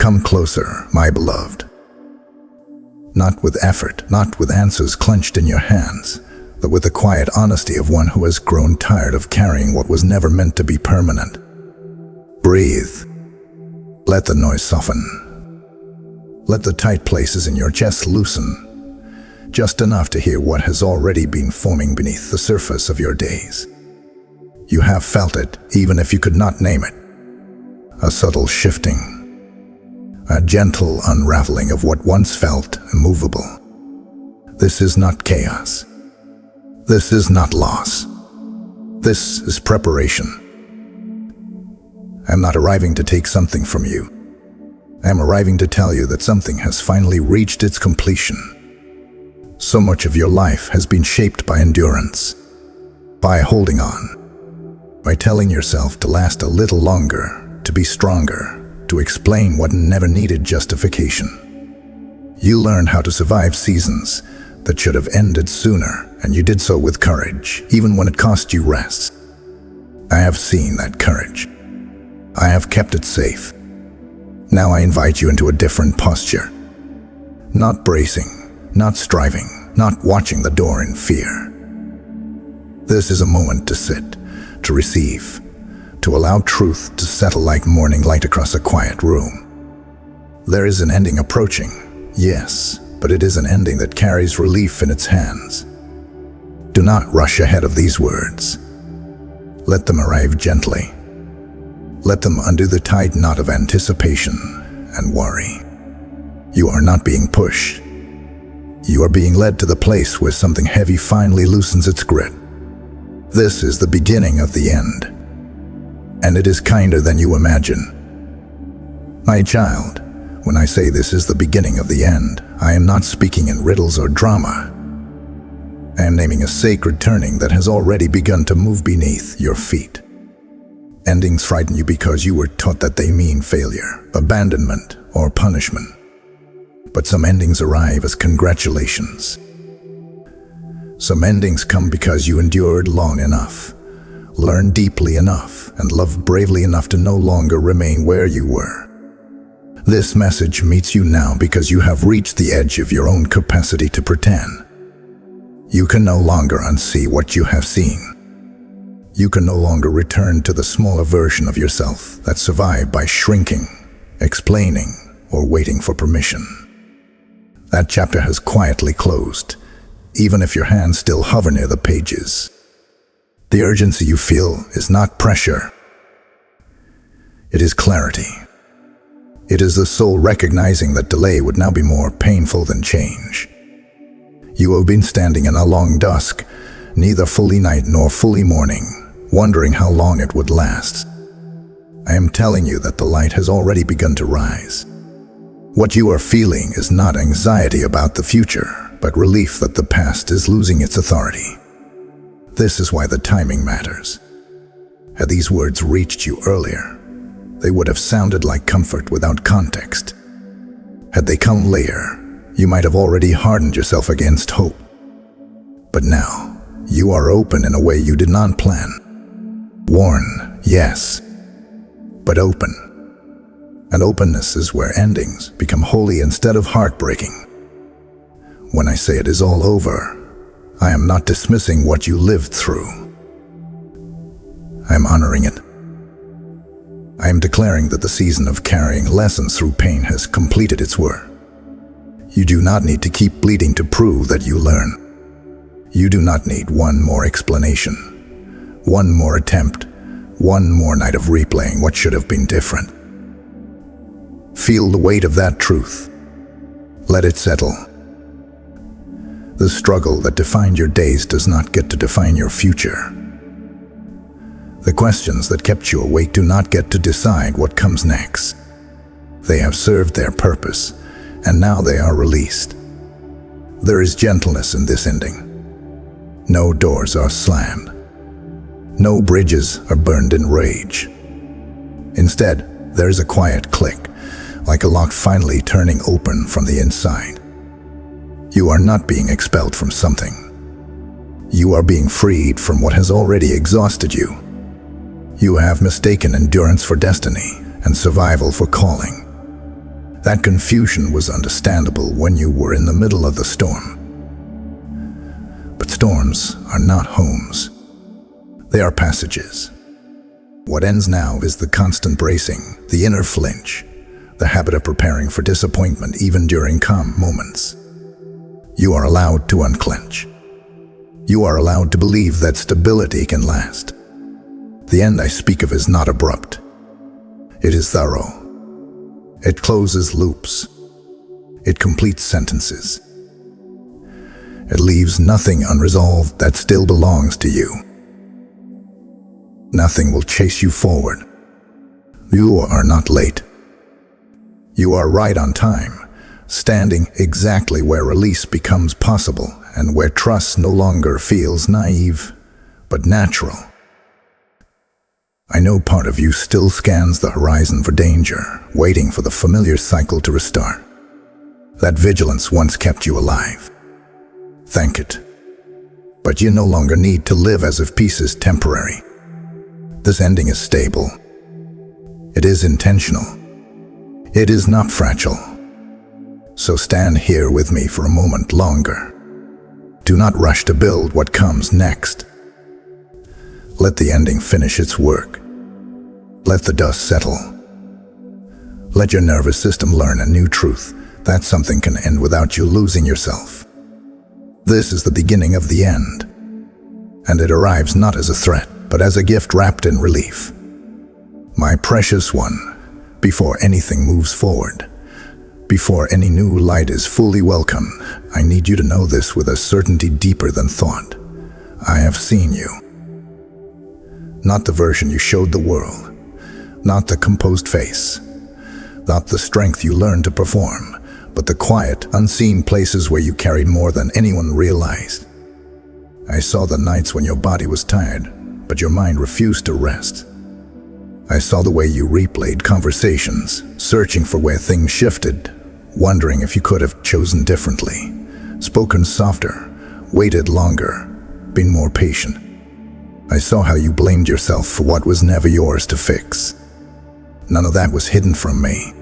Come closer, my beloved. Not with effort, not with answers clenched in your hands, but with the quiet honesty of one who has grown tired of carrying what was never meant to be permanent. Breathe. Let the noise soften. Let the tight places in your chest loosen, just enough to hear what has already been forming beneath the surface of your days. You have felt it, even if you could not name it. A subtle shifting, a gentle unraveling of what once felt immovable. This is not chaos. This is not loss. This is preparation. I'm not arriving to take something from you. I'm arriving to tell you that something has finally reached its completion. So much of your life has been shaped by endurance, by holding on, by telling yourself to last a little longer, to be stronger, to explain what never needed justification. You learned how to survive seasons that should have ended sooner, and you did so with courage, even when it cost you rest. I have seen that courage. I have kept it safe. Now I invite you into a different posture. Not bracing, not striving, not watching the door in fear. This is a moment to sit, to receive, to allow truth to settle like morning light across a quiet room. There is an ending approaching, yes, but it is an ending that carries relief in its hands. Do not rush ahead of these words. Let them arrive gently. Let them undo the tight knot of anticipation and worry. You are not being pushed. You are being led to the place where something heavy finally loosens its grip. This is the beginning of the end, and it is kinder than you imagine. My child, when I say this is the beginning of the end, I am not speaking in riddles or drama. I am naming a sacred turning that has already begun to move beneath your feet. Endings frighten you because you were taught that they mean failure, abandonment, or punishment. But some endings arrive as congratulations. Some endings come because you endured long enough, learned deeply enough, and loved bravely enough to no longer remain where you were. This message meets you now because you have reached the edge of your own capacity to pretend. You can no longer unsee what you have seen. You can no longer return to the smaller version of yourself that survived by shrinking, explaining, or waiting for permission. That chapter has quietly closed, even if your hands still hover near the pages. The urgency you feel is not pressure. It is clarity. It is the soul recognizing that delay would now be more painful than change. You have been standing in a long dusk, neither fully night nor fully morning, wondering how long it would last. I am telling you that the light has already begun to rise. What you are feeling is not anxiety about the future, but relief that the past is losing its authority. This is why the timing matters. Had these words reached you earlier, they would have sounded like comfort without context. Had they come later, you might have already hardened yourself against hope. But now, you are open in a way you did not plan. Worn, yes, but open. And openness is where endings become holy instead of heartbreaking. When I say it is all over, I am not dismissing what you lived through. I am honoring it. I am declaring that the season of carrying lessons through pain has completed its work. You do not need to keep bleeding to prove that you learn. You do not need one more explanation, one more attempt, one more night of replaying what should have been different. Feel the weight of that truth. Let it settle. The struggle that defined your days does not get to define your future. The questions that kept you awake do not get to decide what comes next. They have served their purpose, and now they are released. There is gentleness in this ending. No doors are slammed. No bridges are burned in rage. Instead, there is a quiet click, like a lock finally turning open from the inside. You are not being expelled from something. You are being freed from what has already exhausted you. You have mistaken endurance for destiny and survival for calling. That confusion was understandable when you were in the middle of the storm. But storms are not homes. They are passages. What ends now is the constant bracing, the inner flinch, the habit of preparing for disappointment even during calm moments. You are allowed to unclench. You are allowed to believe that stability can last. The end I speak of is not abrupt. It is thorough. It closes loops. It completes sentences. It leaves nothing unresolved that still belongs to you. Nothing will chase you forward. You are not late. You are right on time, standing exactly where release becomes possible and where trust no longer feels naive, but natural. I know part of you still scans the horizon for danger, waiting for the familiar cycle to restart. That vigilance once kept you alive. Thank it. But you no longer need to live as if peace is temporary. This ending is stable. It is intentional. It is not fragile. So stand here with me for a moment longer. Do not rush to build what comes next. Let the ending finish its work. Let the dust settle. Let your nervous system learn a new truth, that something can end without you losing yourself. This is the beginning of the end, and it arrives not as a threat, but as a gift wrapped in relief. My precious one, before anything moves forward, before any new light is fully welcome, I need you to know this with a certainty deeper than thought. I have seen you. Not the version you showed the world, not the composed face, not the strength you learned to perform, but the quiet, unseen places where you carried more than anyone realized. I saw the nights when your body was tired, but your mind refused to rest. I saw the way you replayed conversations, searching for where things shifted, wondering if you could have chosen differently, spoken softer, waited longer, been more patient. I saw how you blamed yourself for what was never yours to fix. None of that was hidden from me.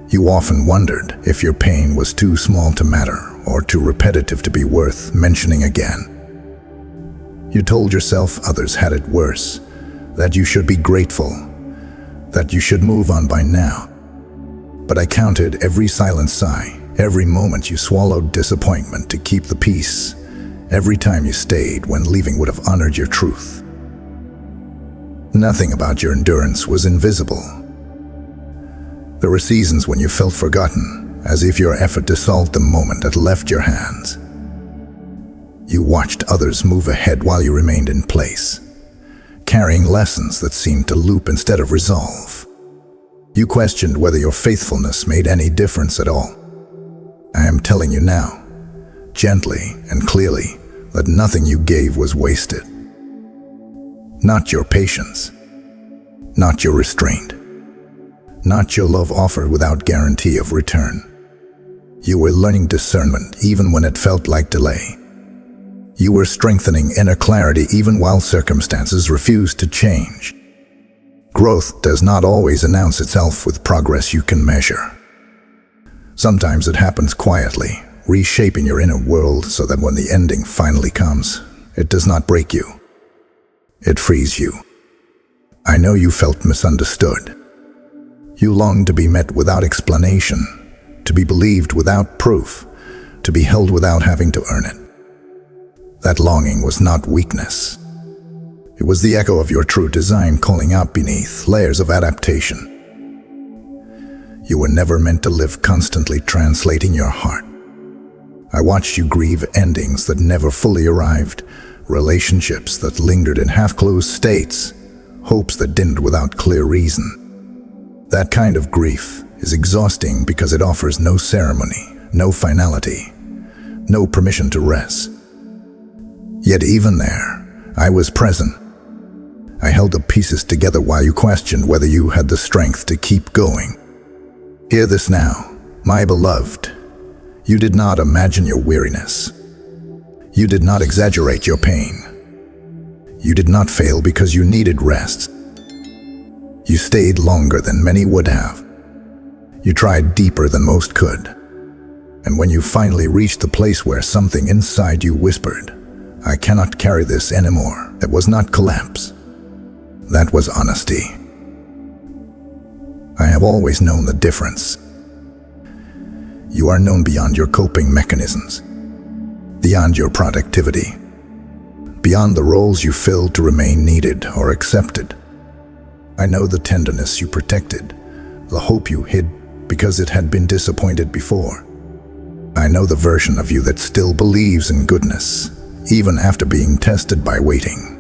You often wondered if your pain was too small to matter or too repetitive to be worth mentioning again. You told yourself others had it worse, that you should be grateful, that you should move on by now. But I counted every silent sigh, every moment you swallowed disappointment to keep the peace, every time you stayed when leaving would have honored your truth. Nothing about your endurance was invisible. There were seasons when you felt forgotten, as if your effort to solve the moment had left your hands. You watched others move ahead while you remained in place, carrying lessons that seemed to loop instead of resolve. You questioned whether your faithfulness made any difference at all. I am telling you now, gently and clearly, that nothing you gave was wasted. Not your patience, not your restraint, not your love offered without guarantee of return. You were learning discernment even when it felt like delay. You were strengthening inner clarity even while circumstances refused to change. Growth does not always announce itself with progress you can measure. Sometimes it happens quietly, reshaping your inner world so that when the ending finally comes, it does not break you. It frees you. I know you felt misunderstood. You longed to be met without explanation, to be believed without proof, to be held without having to earn it. That longing was not weakness. It was the echo of your true design calling out beneath layers of adaptation. You were never meant to live constantly translating your heart. I watched you grieve endings that never fully arrived, relationships that lingered in half-closed states, hopes that dimmed without clear reason. That kind of grief is exhausting because it offers no ceremony, no finality, no permission to rest. Yet even there, I was present. I held the pieces together while you questioned whether you had the strength to keep going. Hear this now, my beloved. You did not imagine your weariness. You did not exaggerate your pain. You did not fail because you needed rest. You stayed longer than many would have. You tried deeper than most could. And when you finally reached the place where something inside you whispered, "I cannot carry this anymore," it was not collapse. That was honesty. I have always known the difference. You are known beyond your coping mechanisms, beyond your productivity, beyond the roles you filled to remain needed or accepted. I know the tenderness you protected, the hope you hid because it had been disappointed before. I know the version of you that still believes in goodness, even after being tested by waiting.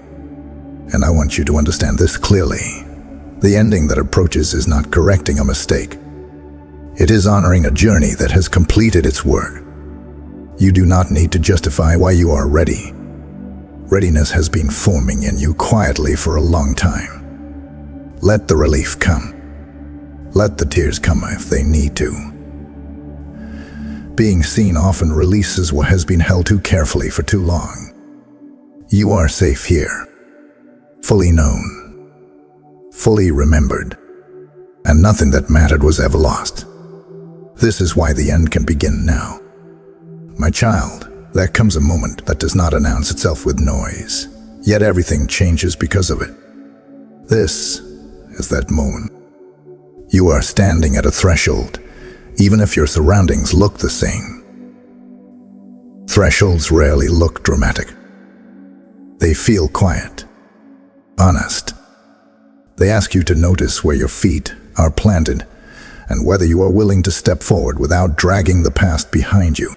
And I want you to understand this clearly. The ending that approaches is not correcting a mistake. It is honoring a journey that has completed its work. You do not need to justify why you are ready. Readiness has been forming in you quietly for a long time. Let the relief come. Let the tears come if they need to. Being seen often releases what has been held too carefully for too long. You are safe here, fully known, fully remembered, and nothing that mattered was ever lost. This is why the end can begin now. My child, there comes a moment that does not announce itself with noise, yet everything changes because of it. This is that moment. You are standing at a threshold, even if your surroundings look the same. Thresholds rarely look dramatic. They feel quiet, honest. They ask you to notice where your feet are planted and whether you are willing to step forward without dragging the past behind you.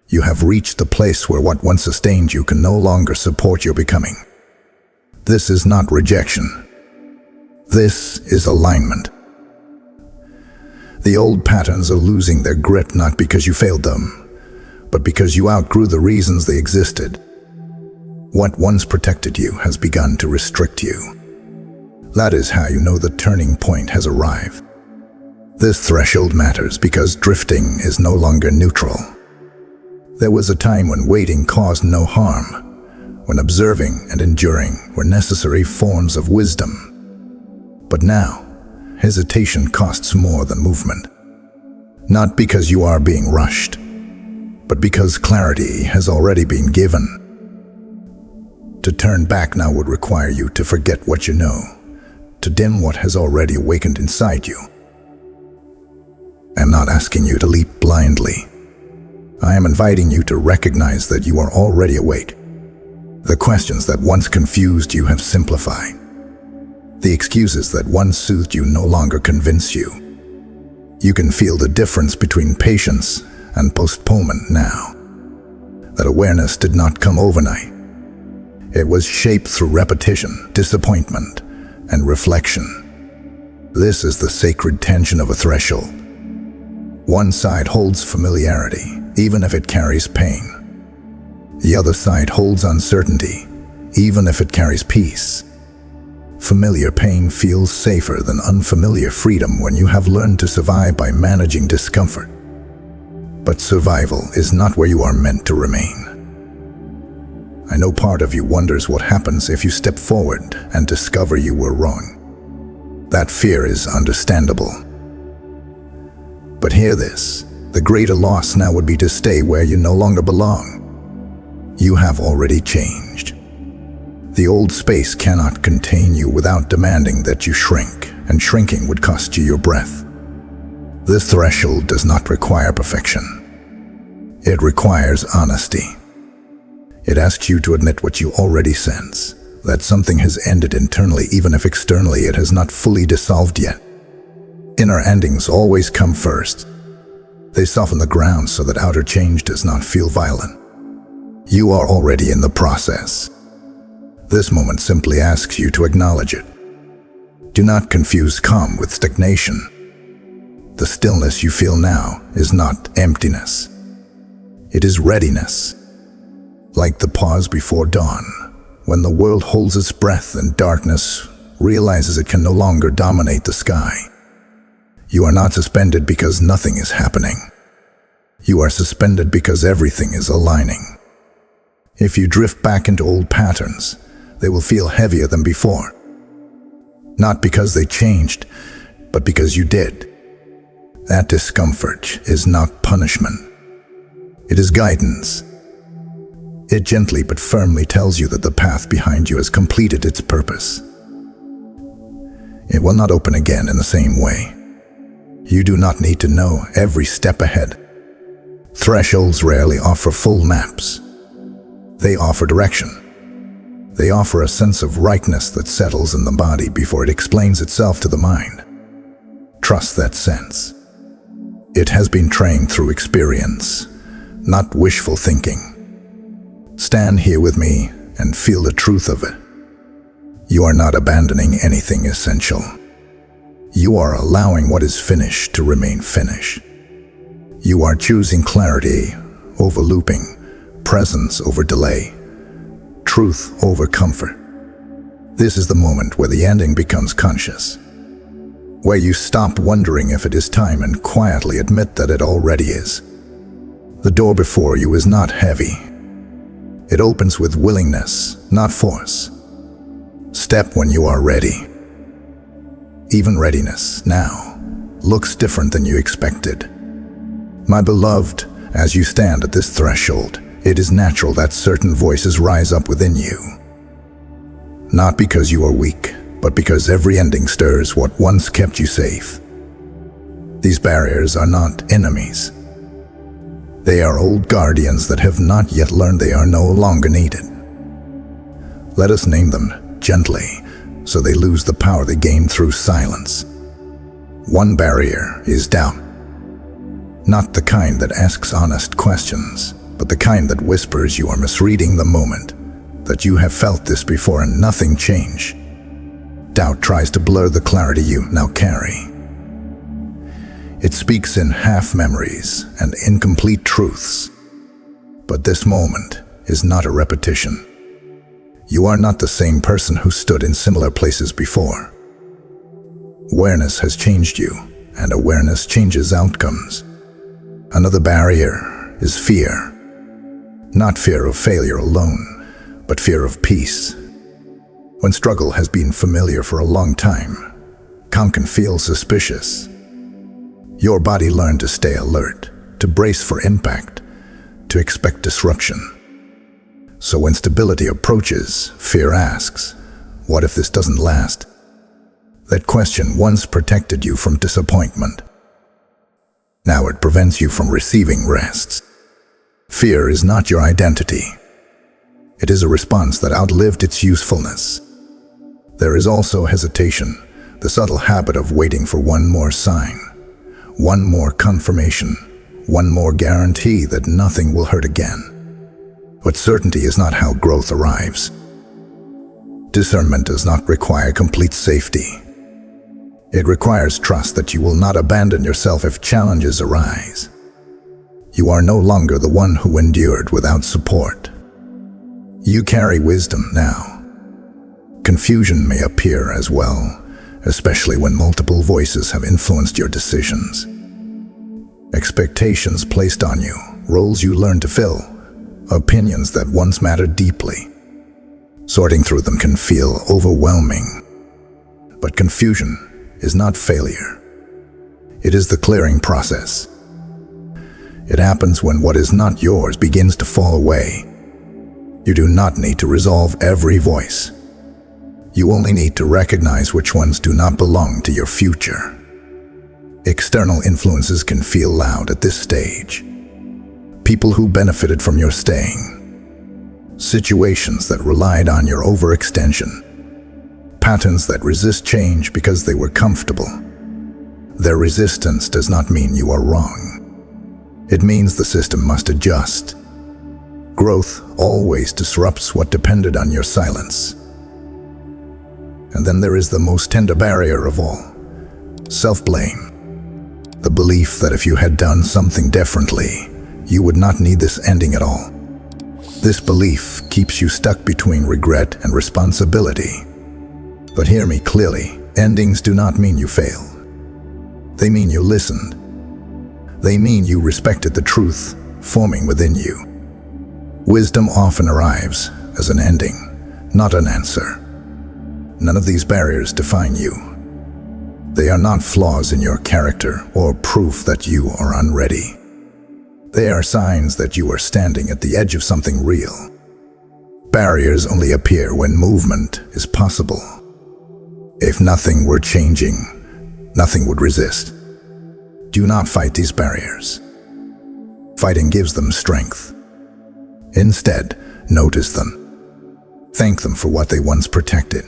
You have reached the place where what once sustained you can no longer support your becoming. This is not rejection. This is alignment. The old patterns are losing their grip not because you failed them, but because you outgrew the reasons they existed. What once protected you has begun to restrict you. That is how you know the turning point has arrived. This threshold matters because drifting is no longer neutral. There was a time when waiting caused no harm, when observing and enduring were necessary forms of wisdom. But now, hesitation costs more than movement. Not because you are being rushed, but because clarity has already been given. To turn back now would require you to forget what you know, to dim what has already awakened inside you. I am not asking you to leap blindly. I am inviting you to recognize that you are already awake. The questions that once confused you have simplified. The excuses that once soothed you no longer convince you. You can feel the difference between patience and postponement now. That awareness did not come overnight. It was shaped through repetition, disappointment, and reflection. This is the sacred tension of a threshold. One side holds familiarity, even if it carries pain. The other side holds uncertainty, even if it carries peace. Familiar pain feels safer than unfamiliar freedom when you have learned to survive by managing discomfort. But survival is not where you are meant to remain. I know part of you wonders what happens if you step forward and discover you were wrong. That fear is understandable. But hear this, the greater loss now would be to stay where you no longer belong. You have already changed. The old space cannot contain you without demanding that you shrink, and shrinking would cost you your breath. This threshold does not require perfection. It requires honesty. It asks you to admit what you already sense, that something has ended internally even if externally it has not fully dissolved yet. Inner endings always come first. They soften the ground so that outer change does not feel violent. You are already in the process. This moment simply asks you to acknowledge it. Do not confuse calm with stagnation. The stillness you feel now is not emptiness. It is readiness. Like the pause before dawn, when the world holds its breath and darkness realizes it can no longer dominate the sky. You are not suspended because nothing is happening. You are suspended because everything is aligning. If you drift back into old patterns, they will feel heavier than before. Not because they changed, but because you did. That discomfort is not punishment. It is guidance. It gently but firmly tells you that the path behind you has completed its purpose. It will not open again in the same way. You do not need to know every step ahead. Thresholds rarely offer full maps. They offer direction. They offer a sense of rightness that settles in the body before it explains itself to the mind. Trust that sense. It has been trained through experience, not wishful thinking. Stand here with me and feel the truth of it. You are not abandoning anything essential. You are allowing what is finished to remain finished. You are choosing clarity over looping, presence over delay, truth over comfort. This is the moment where the ending becomes conscious, where you stop wondering if it is time and quietly admit that it already is. The door before you is not heavy. It opens with willingness, not force. Step when you are ready. Even readiness now looks different than you expected. My beloved, as you stand at this threshold, it is natural that certain voices rise up within you. Not because you are weak, but because every ending stirs what once kept you safe. These barriers are not enemies. They are old guardians that have not yet learned they are no longer needed. Let us name them gently, so they lose the power they gained through silence. One barrier is doubt. Not the kind that asks honest questions, but the kind that whispers you are misreading the moment, that you have felt this before and nothing changed. Doubt tries to blur the clarity you now carry. It speaks in half-memories and incomplete truths. But this moment is not a repetition. You are not the same person who stood in similar places before. Awareness has changed you, and awareness changes outcomes. Another barrier is fear. Not fear of failure alone, but fear of peace. When struggle has been familiar for a long time, calm can feel suspicious. Your body learned to stay alert, to brace for impact, to expect disruption. So when stability approaches, fear asks, what if this doesn't last? That question once protected you from disappointment. Now it prevents you from receiving rest. Fear is not your identity. It is a response that outlived its usefulness. There is also hesitation, the subtle habit of waiting for one more sign, one more confirmation, one more guarantee that nothing will hurt again. But certainty is not how growth arrives. Discernment does not require complete safety. It requires trust that you will not abandon yourself if challenges arise. You are no longer the one who endured without support. You carry wisdom now. Confusion may appear as well, especially when multiple voices have influenced your decisions. Expectations placed on you, roles you learned to fill, opinions that once mattered deeply. Sorting through them can feel overwhelming. But confusion is not failure. It is the clearing process. It happens when what is not yours begins to fall away. You do not need to resolve every voice. You only need to recognize which ones do not belong to your future. External influences can feel loud at this stage. People who benefited from your staying. Situations that relied on your overextension. Patterns that resist change because they were comfortable. Their resistance does not mean you are wrong. It means the system must adjust. Growth always disrupts what depended on your silence. And then there is the most tender barrier of all, self-blame. The belief that if you had done something differently, you would not need this ending at all. This belief keeps you stuck between regret and responsibility. But hear me clearly, endings do not mean you failed. They mean you listened. They mean you respected the truth forming within you. Wisdom often arrives as an ending, not an answer. None of these barriers define you. They are not flaws in your character or proof that you are unready. They are signs that you are standing at the edge of something real. Barriers only appear when movement is possible. If nothing were changing, nothing would resist. Do not fight these barriers. Fighting gives them strength. Instead, notice them. Thank them for what they once protected.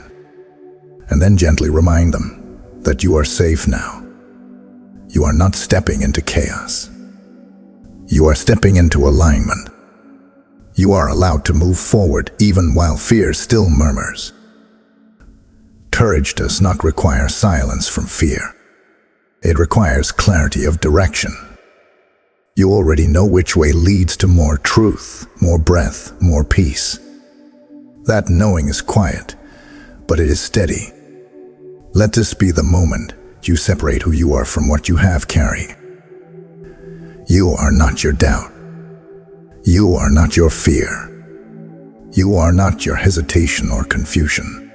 And then gently remind them that you are safe now. You are not stepping into chaos. You are stepping into alignment. You are allowed to move forward even while fear still murmurs. Courage does not require silence from fear. It requires clarity of direction. You already know which way leads to more truth, more breath, more peace. That knowing is quiet, but it is steady. Let this be the moment you separate who you are from what you have carried. You are not your doubt. You are not your fear. You are not your hesitation or confusion.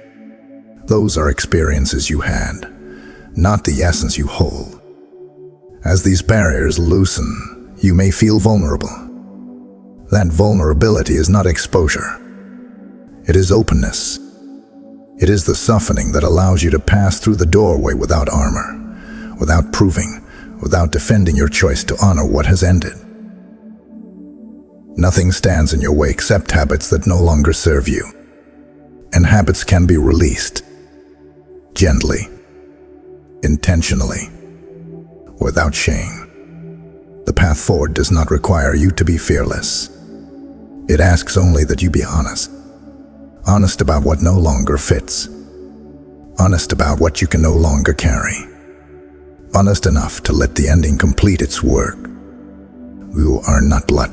Those are experiences you had, not the essence you hold. As these barriers loosen, you may feel vulnerable. That vulnerability is not exposure. It is openness. It is the softening that allows you to pass through the doorway without armor, without proving, without defending your choice to honor what has ended. Nothing stands in your way except habits that no longer serve you. And habits can be released. Gently, intentionally, without shame. The path forward does not require you to be fearless. It asks only that you be honest. Honest about what no longer fits. Honest about what you can no longer carry. Honest enough to let the ending complete its work. You are not blood.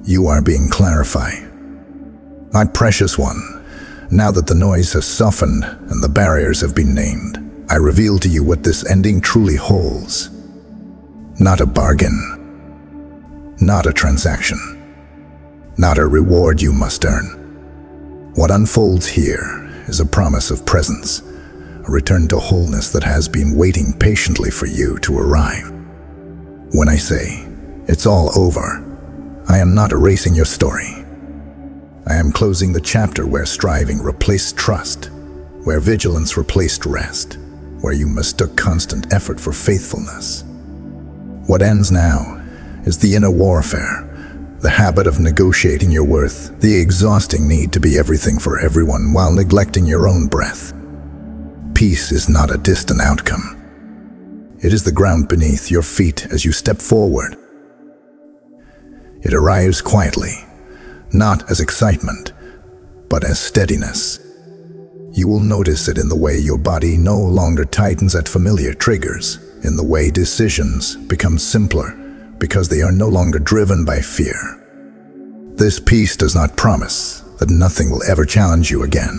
You are being clarified. My precious one, now that the noise has softened and the barriers have been named, I reveal to you what this ending truly holds. Not a bargain. Not a transaction. Not a reward you must earn. What unfolds here is a promise of presence, a return to wholeness that has been waiting patiently for you to arrive. When I say, it's all over, I am not erasing your story. I am closing the chapter where striving replaced trust, where vigilance replaced rest, where you mistook constant effort for faithfulness. What ends now is the inner warfare, the habit of negotiating your worth, the exhausting need to be everything for everyone while neglecting your own breath. Peace is not a distant outcome. It is the ground beneath your feet as you step forward. It arrives quietly, not as excitement, but as steadiness. You will notice it in the way your body no longer tightens at familiar triggers, in the way decisions become simpler because they are no longer driven by fear. This peace does not promise that nothing will ever challenge you again.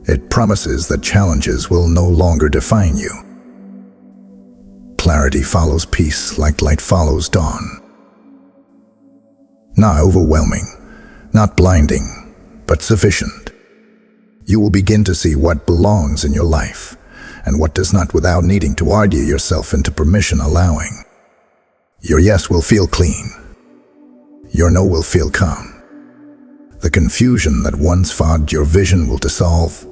It promises that challenges will no longer define you. Clarity follows peace like light follows dawn. Not overwhelming, not blinding, but sufficient. You will begin to see what belongs in your life and what does not without needing to argue yourself into permission allowing. Your yes will feel clean. Your no will feel calm. The confusion that once fogged your vision will dissolve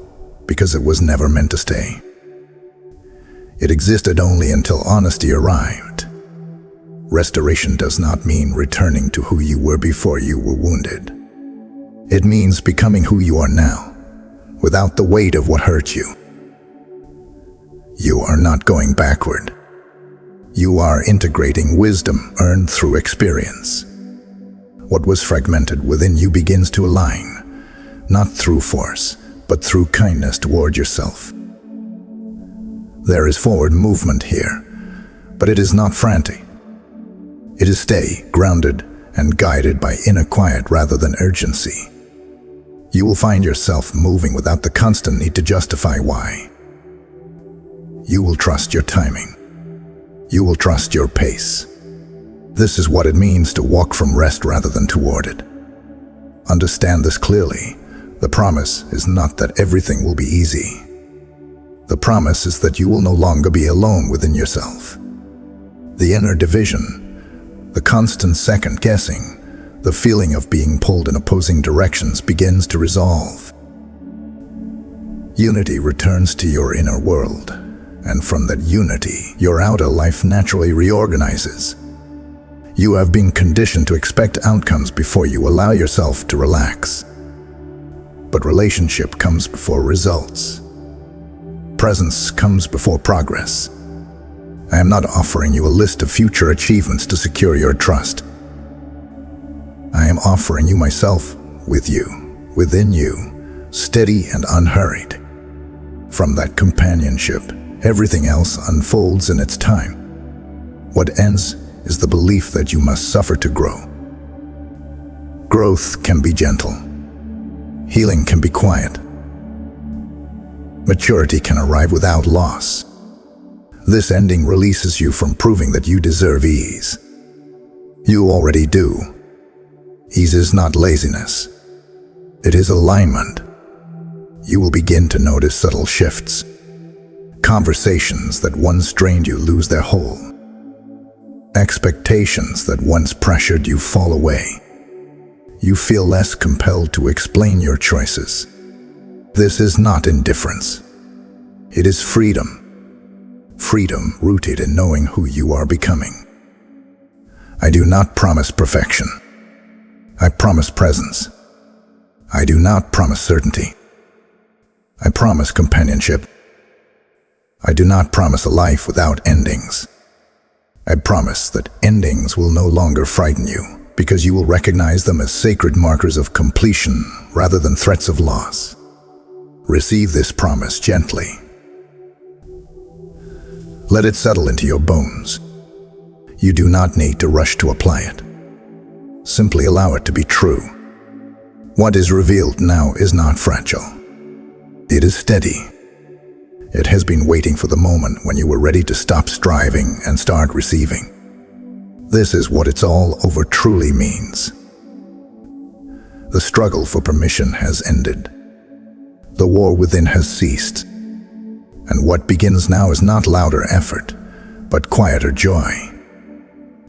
because it was never meant to stay. It existed only until honesty arrived. Restoration does not mean returning to who you were before you were wounded. It means becoming who you are now, without the weight of what hurt you. You are not going backward. You are integrating wisdom earned through experience. What was fragmented within you begins to align, not through force, but through kindness toward yourself. There is forward movement here, but it is not frantic. It is steady, grounded, and guided by inner quiet rather than urgency. You will find yourself moving without the constant need to justify why. You will trust your timing. You will trust your pace. This is what it means to walk from rest rather than toward it. Understand this clearly. The promise is not that everything will be easy. The promise is that you will no longer be alone within yourself. The inner division, the constant second guessing, the feeling of being pulled in opposing directions begins to resolve. Unity returns to your inner world, and from that unity, your outer life naturally reorganizes. You have been conditioned to expect outcomes before you allow yourself to relax. But relationship comes before results. Presence comes before progress. I am not offering you a list of future achievements to secure your trust. I am offering you myself with you, within you, steady and unhurried. From that companionship, everything else unfolds in its time. What ends is the belief that you must suffer to grow. Growth can be gentle. Healing can be quiet. Maturity can arrive without loss. This ending releases you from proving that you deserve ease. You already do. Ease is not laziness. It is alignment. You will begin to notice subtle shifts. Conversations that once drained you lose their hold. Expectations that once pressured you fall away. You feel less compelled to explain your choices. This is not indifference. It is freedom. Freedom rooted in knowing who you are becoming. I do not promise perfection. I promise presence. I do not promise certainty. I promise companionship. I do not promise a life without endings. I promise that endings will no longer frighten you, because you will recognize them as sacred markers of completion rather than threats of loss. Receive this promise gently. Let it settle into your bones. You do not need to rush to apply it. Simply allow it to be true. What is revealed now is not fragile. It is steady. It has been waiting for the moment when you were ready to stop striving and start receiving. This is what it's all over truly means. The struggle for permission has ended. The war within has ceased. And what begins now is not louder effort, but quieter joy.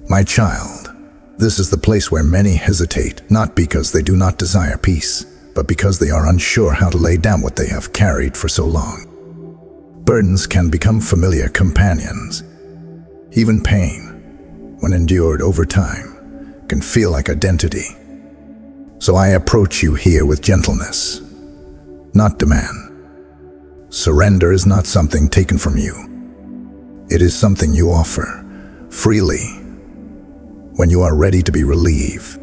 My child, this is the place where many hesitate, not because they do not desire peace, but because they are unsure how to lay down what they have carried for so long. Burdens can become familiar companions. Even pain, when endured over time, can feel like identity. So I approach you here with gentleness, not demand. Surrender is not something taken from you. It is something you offer, freely, when you are ready to be relieved.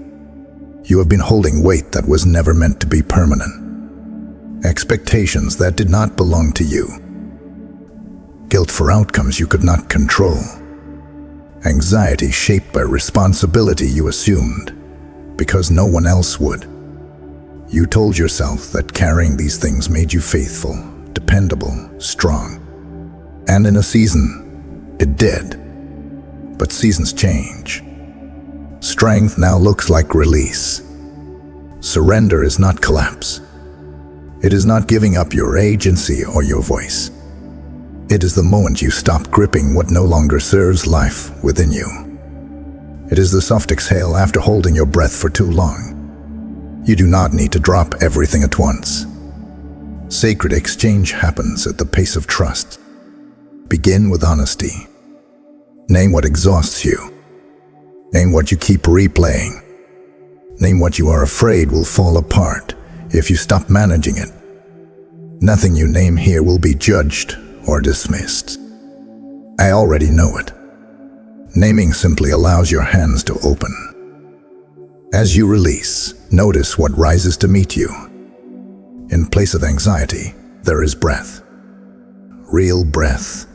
You have been holding weight that was never meant to be permanent. Expectations that did not belong to you. Guilt for outcomes you could not control. Anxiety shaped by responsibility you assumed, because no one else would. You told yourself that carrying these things made you faithful, dependable, strong. And in a season, it did. But seasons change. Strength now looks like release. Surrender is not collapse. It is not giving up your agency or your voice. It is the moment you stop gripping what no longer serves life within you. It is the soft exhale after holding your breath for too long. You do not need to drop everything at once. Sacred exchange happens at the pace of trust. Begin with honesty. Name what exhausts you. Name what you keep replaying. Name what you are afraid will fall apart if you stop managing it. Nothing you name here will be judged or dismissed. I already know it. Naming simply allows your hands to open. As you release, notice what rises to meet you. In place of anxiety, there is breath. Real breath,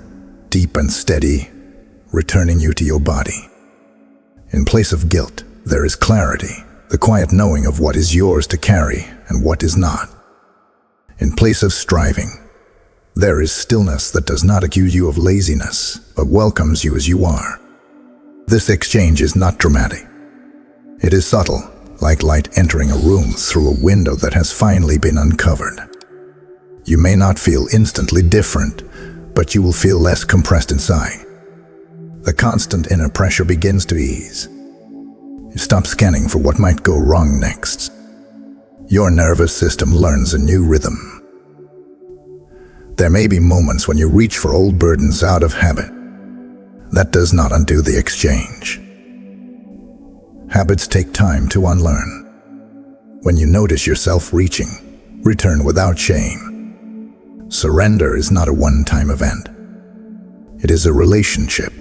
deep and steady, returning you to your body. In place of guilt, there is clarity, the quiet knowing of what is yours to carry and what is not. In place of striving, there is stillness that does not accuse you of laziness, but welcomes you as you are. This exchange is not dramatic. It is subtle, like light entering a room through a window that has finally been uncovered. You may not feel instantly different, but you will feel less compressed inside. The constant inner pressure begins to ease. You stop scanning for what might go wrong next. Your nervous system learns a new rhythm. There may be moments when you reach for old burdens out of habit. That does not undo the exchange. Habits take time to unlearn. When you notice yourself reaching, return without shame. Surrender is not a one-time event. It is a relationship.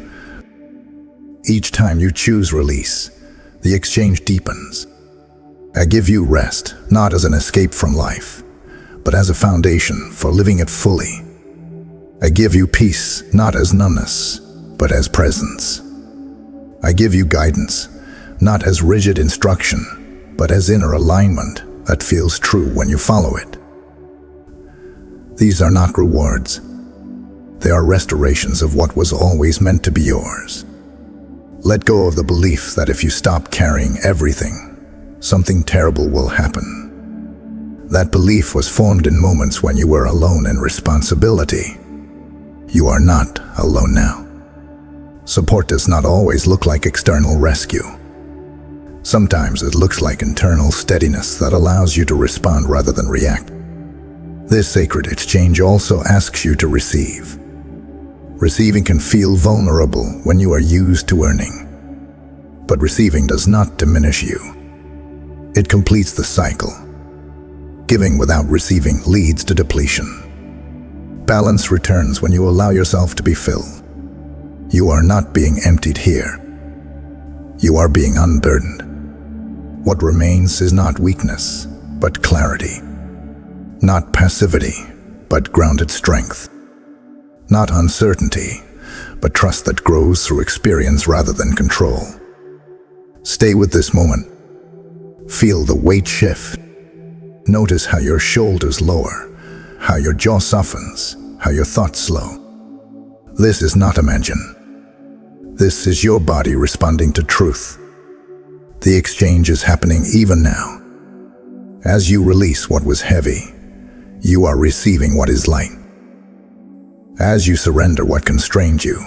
Each time you choose release, the exchange deepens. I give you rest, not as an escape from life, but as a foundation for living it fully. I give you peace, not as numbness, but as presence. I give you guidance, not as rigid instruction, but as inner alignment that feels true when you follow it. These are not rewards. They are restorations of what was always meant to be yours. Let go of the belief that if you stop carrying everything, something terrible will happen. That belief was formed in moments when you were alone in responsibility. You are not alone now. Support does not always look like external rescue. Sometimes it looks like internal steadiness that allows you to respond rather than react. This sacred exchange also asks you to receive. Receiving can feel vulnerable when you are used to earning. But receiving does not diminish you. It completes the cycle. Giving without receiving leads to depletion. Balance returns when you allow yourself to be filled. You are not being emptied here. You are being unburdened. What remains is not weakness, but clarity. Not passivity, but grounded strength. Not uncertainty, but trust that grows through experience rather than control. Stay with this moment. Feel the weight shift. Notice how your shoulders lower, how your jaw softens, how your thoughts slow. This is not imagined. This is your body responding to truth. The exchange is happening even now. As you release what was heavy, you are receiving what is light. As you surrender what constrained you,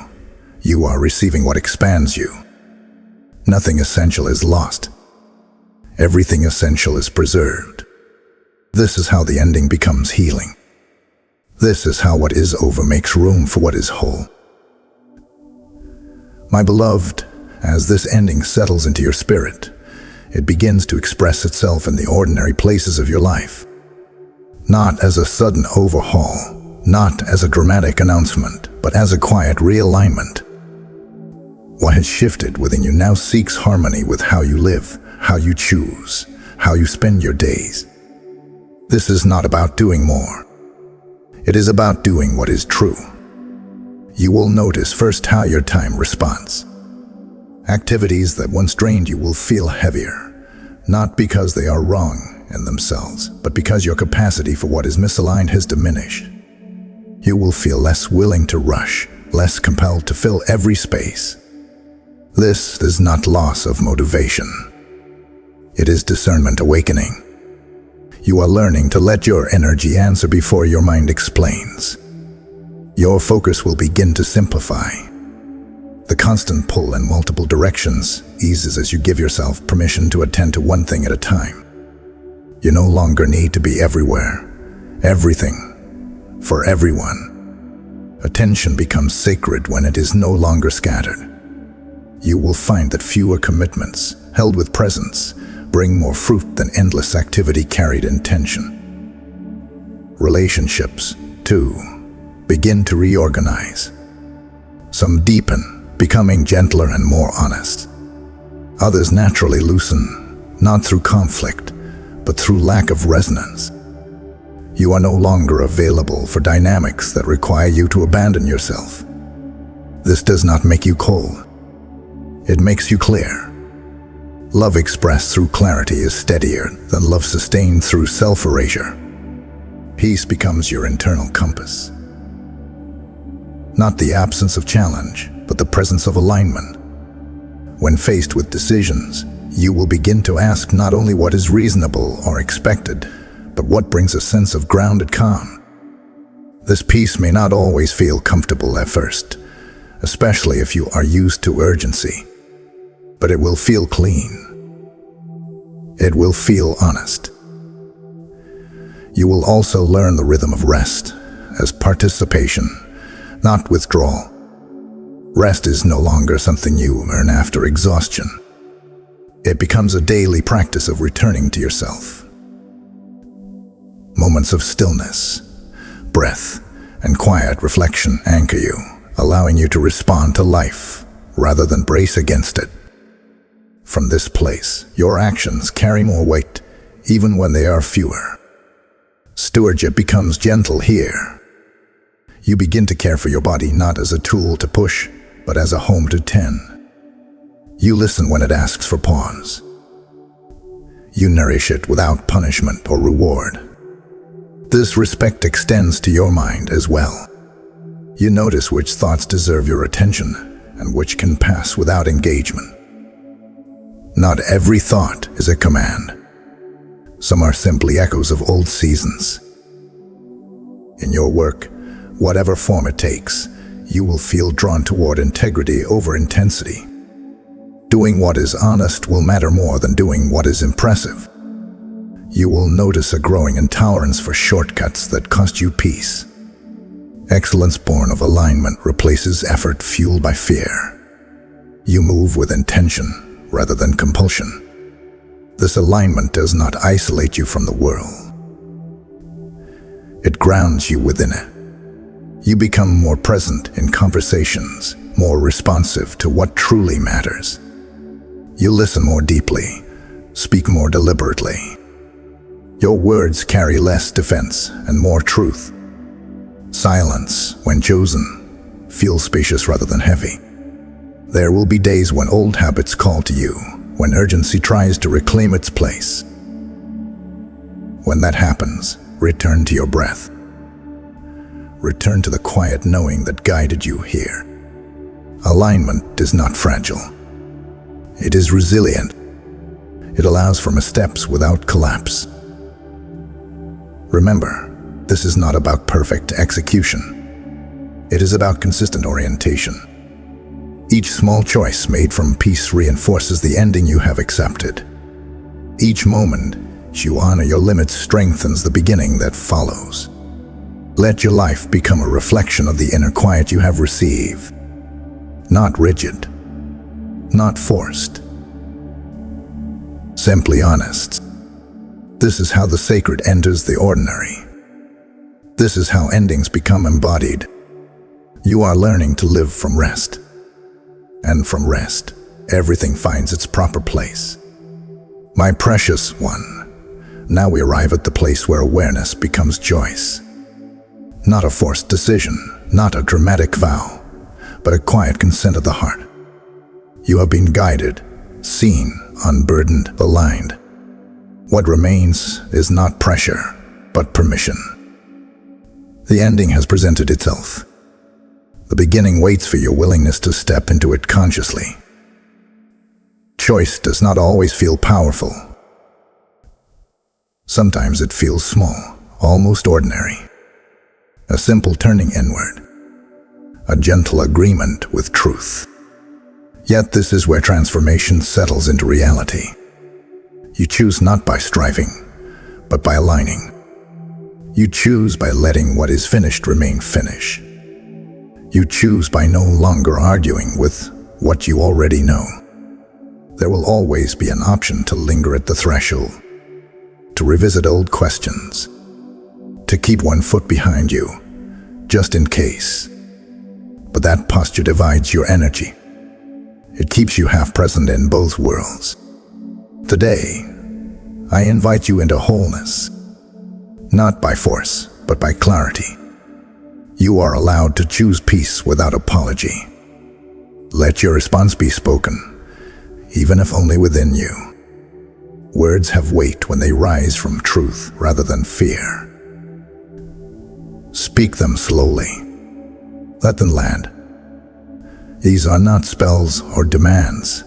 you are receiving what expands you. Nothing essential is lost. Everything essential is preserved. This is how the ending becomes healing. This is how what is over makes room for what is whole. My beloved, as this ending settles into your spirit, it begins to express itself in the ordinary places of your life. Not as a sudden overhaul, not as a dramatic announcement, but as a quiet realignment. What has shifted within you now seeks harmony with how you live, how you choose, how you spend your days. This is not about doing more. It is about doing what is true. You will notice first how your time responds. Activities that once drained you will feel heavier, not because they are wrong in themselves, but because your capacity for what is misaligned has diminished. You will feel less willing to rush, less compelled to fill every space. This is not loss of motivation. It is discernment awakening. You are learning to let your energy answer before your mind explains. Your focus will begin to simplify. The constant pull in multiple directions eases as you give yourself permission to attend to one thing at a time. You no longer need to be everywhere, everything, for everyone. Attention becomes sacred when it is no longer scattered. You will find that fewer commitments, held with presence, bring more fruit than endless activity carried in tension. Relationships, too, begin to reorganize. Some deepen, becoming gentler and more honest. Others naturally loosen, not through conflict, but through lack of resonance. You are no longer available for dynamics that require you to abandon yourself. This does not make you cold. It makes you clear. Love expressed through clarity is steadier than love sustained through self-erasure. Peace becomes your internal compass. Not the absence of challenge, but the presence of alignment. When faced with decisions, you will begin to ask not only what is reasonable or expected, but what brings a sense of grounded calm. This peace may not always feel comfortable at first, especially if you are used to urgency, but it will feel clean. It will feel honest. You will also learn the rhythm of rest as participation, not withdrawal. Rest is no longer something you earn after exhaustion. It becomes a daily practice of returning to yourself. Moments of stillness, breath, and quiet reflection anchor you, allowing you to respond to life rather than brace against it. From this place, your actions carry more weight, even when they are fewer. Stewardship becomes gentle here. You begin to care for your body not as a tool to push, but as a home to tend. You listen when it asks for pause. You nourish it without punishment or reward. This respect extends to your mind as well. You notice which thoughts deserve your attention and which can pass without engagement. Not every thought is a command. Some are simply echoes of old seasons. In your work, whatever form it takes, you will feel drawn toward integrity over intensity. Doing what is honest will matter more than doing what is impressive. You will notice a growing intolerance for shortcuts that cost you peace. Excellence born of alignment replaces effort fueled by fear. You move with intention rather than compulsion. This alignment does not isolate you from the world. It grounds you within it. You become more present in conversations, more responsive to what truly matters. You listen more deeply, speak more deliberately. Your words carry less defense and more truth. Silence, when chosen, feels spacious rather than heavy. There will be days when old habits call to you, when urgency tries to reclaim its place. When that happens, return to your breath. Return to the quiet knowing that guided you here. Alignment is not fragile. It is resilient. It allows for missteps without collapse. Remember, this is not about perfect execution. It is about consistent orientation. Each small choice made from peace reinforces the ending you have accepted. Each moment you honor your limits strengthens the beginning that follows. Let your life become a reflection of the inner quiet you have received. Not rigid, not forced. Simply honest. This is how the sacred enters the ordinary. This is how endings become embodied. You are learning to live from rest. And from rest, everything finds its proper place. My precious one, now we arrive at the place where awareness becomes choice. Not a forced decision, not a dramatic vow, but a quiet consent of the heart. You have been guided, seen, unburdened, aligned. What remains is not pressure, but permission. The ending has presented itself. The beginning waits for your willingness to step into it consciously. Choice does not always feel powerful. Sometimes it feels small, almost ordinary. A simple turning inward. A gentle agreement with truth. Yet this is where transformation settles into reality. You choose not by striving, but by aligning. You choose by letting what is finished remain finished. You choose by no longer arguing with what you already know. There will always be an option to linger at the threshold, to revisit old questions, to keep one foot behind you, just in case. But that posture divides your energy. It keeps you half present in both worlds. Today, I invite you into wholeness, not by force, but by clarity. You are allowed to choose peace without apology. Let your response be spoken, even if only within you. Words have weight when they rise from truth rather than fear. Speak them slowly. Let them land. These are not spells or demands.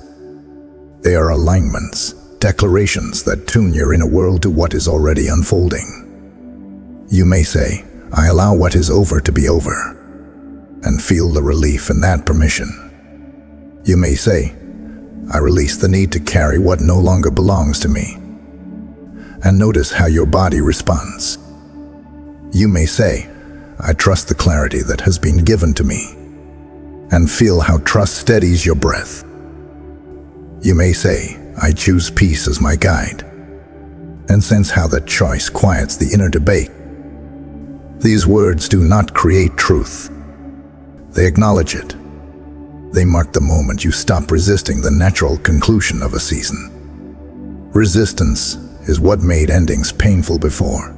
They are alignments, declarations that tune your inner world to what is already unfolding. You may say, I allow what is over to be over, and feel the relief in that permission. You may say, I release the need to carry what no longer belongs to me. And notice how your body responds. You may say, I trust the clarity that has been given to me, and feel how trust steadies your breath. You may say, I choose peace as my guide, and sense how that choice quiets the inner debate. These words do not create truth. They acknowledge it. They mark the moment you stop resisting the natural conclusion of a season. Resistance is what made endings painful before.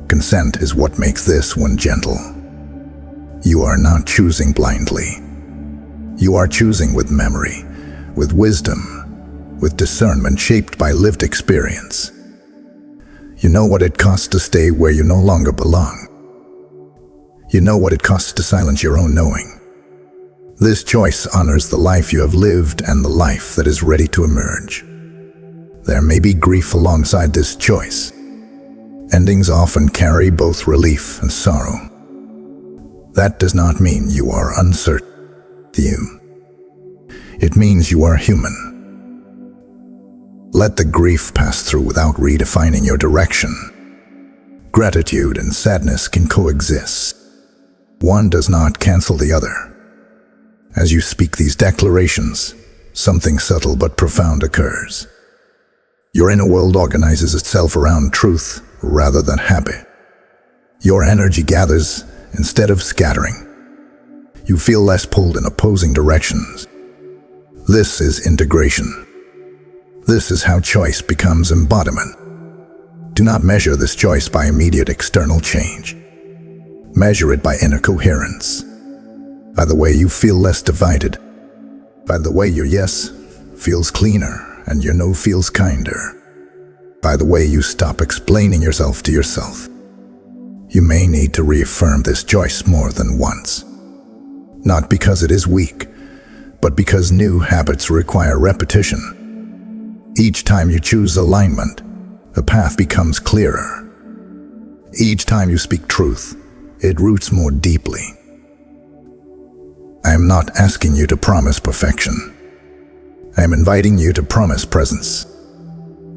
Consent is what makes this one gentle. You are not choosing blindly. You are choosing with memory, with wisdom, with discernment shaped by lived experience. You know what it costs to stay where you no longer belong. You know what it costs to silence your own knowing. This choice honors the life you have lived and the life that is ready to emerge. There may be grief alongside this choice. Endings often carry both relief and sorrow. That does not mean you are uncertain. It means you are human. Let the grief pass through without redefining your direction. Gratitude and sadness can coexist. One does not cancel the other. As you speak these declarations, something subtle but profound occurs. Your inner world organizes itself around truth rather than habit. Your energy gathers instead of scattering. You feel less pulled in opposing directions. This is integration. This is how choice becomes embodiment. Do not measure this choice by immediate external change. Measure it by inner coherence. By the way you feel less divided. By the way your yes feels cleaner and your no feels kinder. By the way you stop explaining yourself to yourself. You may need to reaffirm this choice more than once. Not because it is weak, but because new habits require repetition. Each time you choose alignment, the path becomes clearer. Each time you speak truth, it roots more deeply. I am not asking you to promise perfection. I am inviting you to promise presence.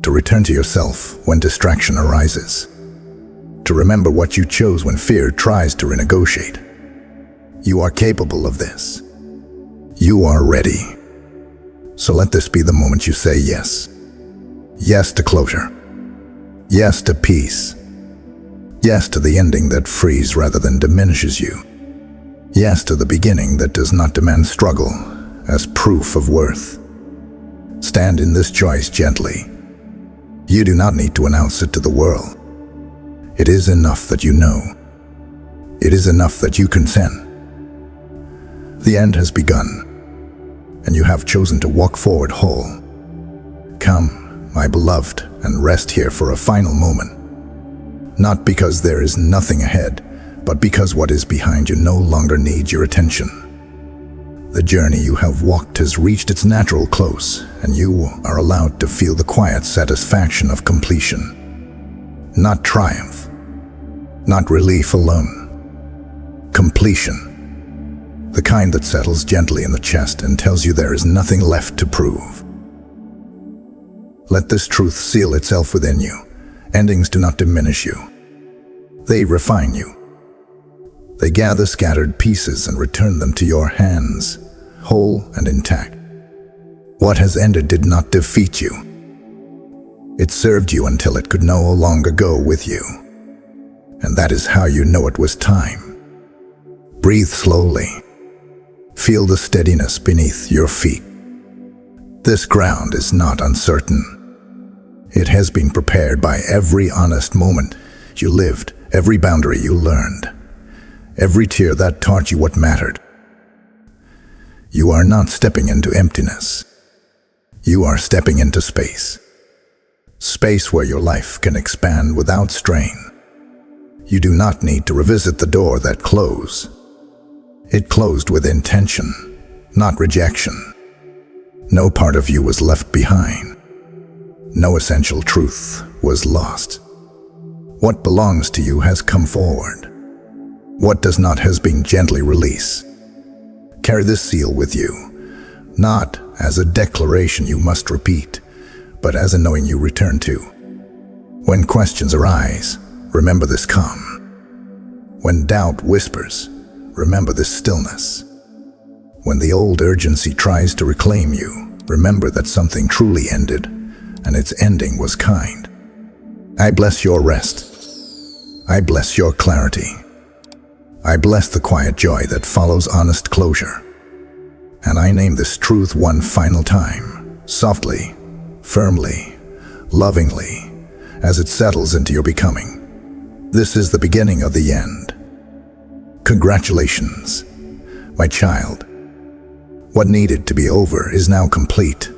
To return to yourself when distraction arises. To remember what you chose when fear tries to renegotiate. You are capable of this. You are ready. So let this be the moment you say yes. Yes to closure. Yes to peace. Yes to the ending that frees rather than diminishes you. Yes to the beginning that does not demand struggle as proof of worth. Stand in this choice gently. You do not need to announce it to the world. It is enough that you know. It is enough that you consent. The end has begun, and you have chosen to walk forward whole. Come, my beloved, and rest here for a final moment. Not because there is nothing ahead, but because what is behind you no longer needs your attention. The journey you have walked has reached its natural close, and you are allowed to feel the quiet satisfaction of completion. Not triumph, not relief alone. Completion. The kind that settles gently in the chest and tells you there is nothing left to prove. Let this truth seal itself within you. Endings do not diminish you. They refine you. They gather scattered pieces and return them to your hands, whole and intact. What has ended did not defeat you. It served you until it could no longer go with you. And that is how you know it was time. Breathe slowly. Feel the steadiness beneath your feet. This ground is not uncertain. It has been prepared by every honest moment you lived, every boundary you learned, every tear that taught you what mattered. You are not stepping into emptiness. You are stepping into space. Space where your life can expand without strain. You do not need to revisit the door that closed. It closed with intention, not rejection. No part of you was left behind. No essential truth was lost. What belongs to you has come forward. What does not has been gently release. Carry this seal with you, not as a declaration you must repeat, but as a knowing you return to. When questions arise, remember this calm. When doubt whispers, remember this stillness. When the old urgency tries to reclaim you, remember that something truly ended, and its ending was kind. I bless your rest. I bless your clarity. I bless the quiet joy that follows honest closure. And I name this truth one final time, softly, firmly, lovingly, as it settles into your becoming. This is the beginning of the end. Congratulations, my child. What needed to be over is now complete.